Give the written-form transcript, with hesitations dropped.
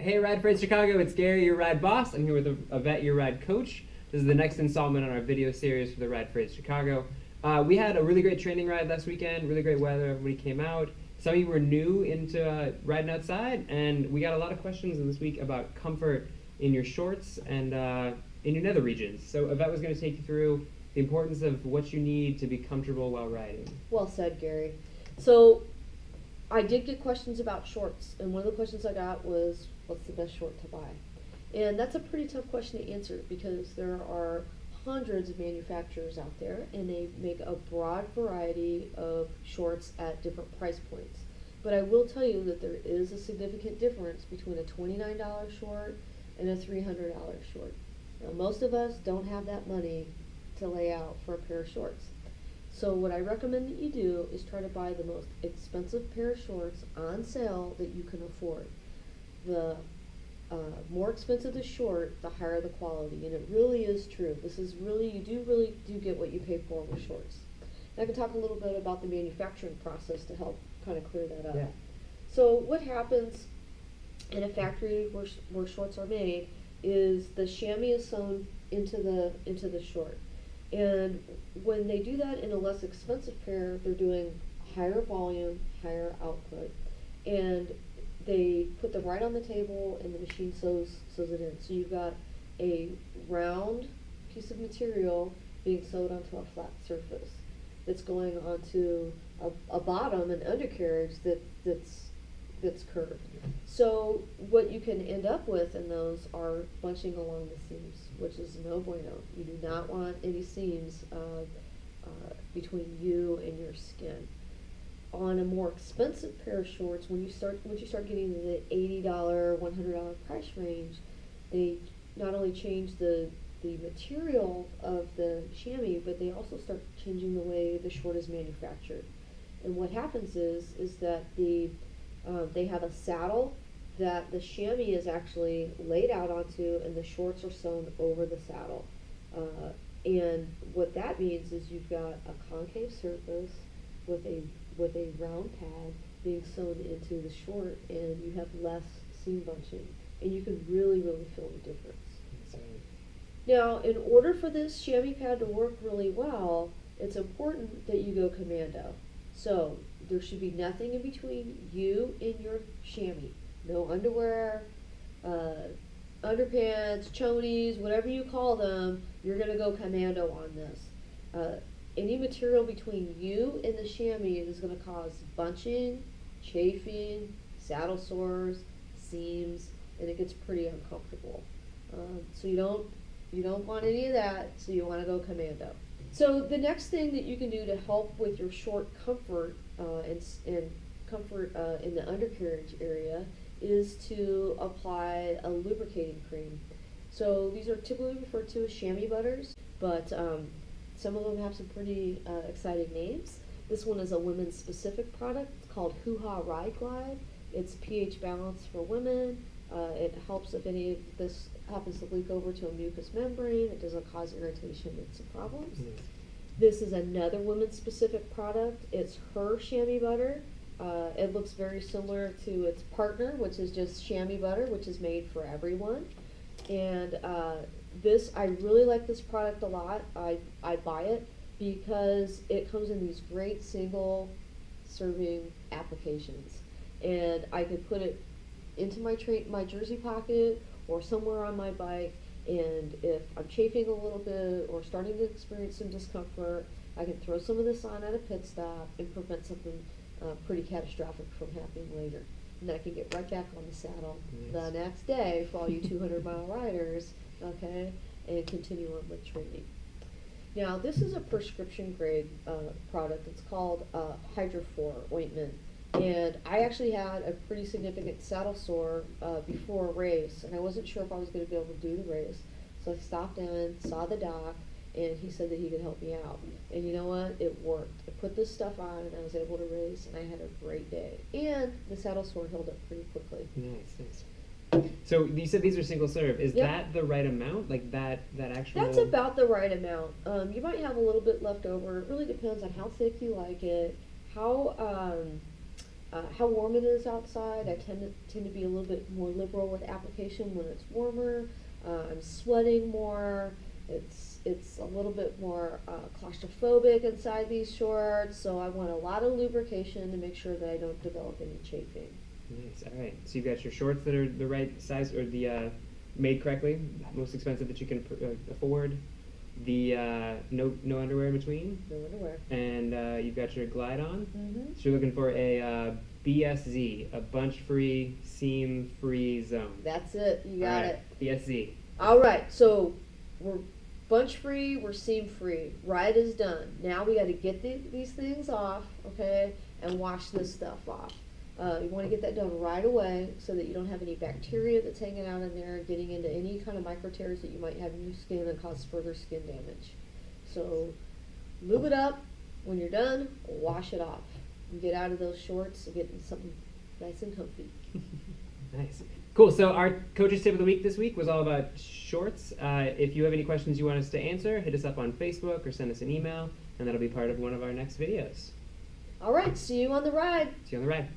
Hey, Ride Freight Chicago, it's Gary, your ride boss. I'm here with Yvette, your ride coach. This is the next installment on our video series for the Ride Freight Chicago. We had a really great training ride last weekend, really great weather, everybody came out. Some of you were new into riding outside, and we got a lot of questions this week about comfort in your shorts and in your nether regions. So Yvette was going to take you through the importance of what you need to be comfortable while riding. Well said, Gary. So I did get questions about shorts, and one of the questions I got was, what's the best short to buy? And that's a pretty tough question to answer because there are hundreds of manufacturers out there, and they make a broad variety of shorts at different price points. But I will tell you that there is a significant difference between a $29 short and a $300 short. Now, most of us don't have that money to lay out for a pair of shorts. So what I recommend that you do is try to buy the most expensive pair of shorts on sale that you can afford. The more expensive the short, the higher the quality, and it really is true. This is really, you really do get what you pay for with shorts. And I can talk a little bit about the manufacturing process to help kind of clear that up. Yeah. So what happens in a factory where shorts are made is the chamois is sewn into the short. And when they do that in a less expensive pair, they're doing higher volume, higher output. And they put them right on the table and the machine sews it in. So you've got a round piece of material being sewed onto a flat surface that's going onto a bottom, an undercarriage that's curved. So what you can end up with in those are bunching along the seams, which is no bueno. You do not want any seams between you and your skin. On a more expensive pair of shorts, once you start getting into the $80, $100 price range, they not only change the material of the chamois, but they also start changing the way the short is manufactured. And what happens is that they have a saddle that the chamois is actually laid out onto, and the shorts are sewn over the saddle. And what that means is you've got a concave surface with a round pad being sewn into the short, and you have less seam bunching, and you can really feel the difference. Now, in order for this chamois pad to work really well, it's important that you go commando. So there should be nothing in between you and your chamois. No underwear, underpants, chonies, whatever you call them, you're going to go commando on this. Any material between you and the chamois is going to cause bunching, chafing, saddle sores, seams, and it gets pretty uncomfortable. So you don't want any of that, so you want to go commando. So the next thing that you can do to help with your short comfort and comfort in the undercarriage area is to apply a lubricating cream. So these are typically referred to as chamois butters, but some of them have some pretty exciting names. This one is a women's specific product. It's called Hoo Ha Ride Glide. It's pH balanced for women. It helps if any of this happens to leak over to a mucous membrane. It doesn't cause irritation and some problems. This is another women's specific product. It's her chamois butter. It looks very similar to its partner, which is just chamois butter, which is made for everyone. And I really like this product a lot. I buy it because it comes in these great single serving applications, and I could put it into my jersey pocket or somewhere on my bike, and if I'm chafing a little bit or starting to experience some discomfort, I can throw some of this on at a pit stop and prevent something pretty catastrophic from happening later. And then I can get right back on the saddle the next day for all you 200-mile riders, okay, and continue on with training. Now, this is a prescription grade product. It's called Hydrofor ointment. And I actually had a pretty significant saddle sore before a race, and I wasn't sure if I was going to be able to do the race. So I stopped in, saw the doc, and he said that he could help me out. And you know what? It worked. I put this stuff on, and I was able to race, and I had a great day. And the saddle sore healed up pretty quickly. Nice. So you said these are single serve. Is that the right amount? Like that actual? That's about the right amount. You might have a little bit left over. It really depends on how thick you like it, how how warm it is outside. I tend to be a little bit more liberal with application when it's warmer. I'm sweating more. It's a little bit more claustrophobic inside these shorts, so I want a lot of lubrication to make sure that I don't develop any chafing. Nice. All right. So you've got your shorts that are the right size or the made correctly, most expensive that you can afford. The no underwear in between. No underwear. And you've got your glide on. Mm-hmm. So you're looking for a BSZ, a bunch-free, seam-free zone. That's it. You got it. BSZ. All right. So we're bunch free. We're seam free. Ride is done. Now we got to get these things off, okay, and wash this stuff off. You want to get that done right away so that you don't have any bacteria that's hanging out in there, getting into any kind of micro tears that you might have in your skin and cause further skin damage. So lube it up. When you're done, wash it off. And get out of those shorts and get into something nice and comfy. Nice. Cool. So our coach's tip of the week this week was all about shorts. If you have any questions you want us to answer, hit us up on Facebook or send us an email, and that'll be part of one of our next videos. All right. See you on the ride. See you on the ride.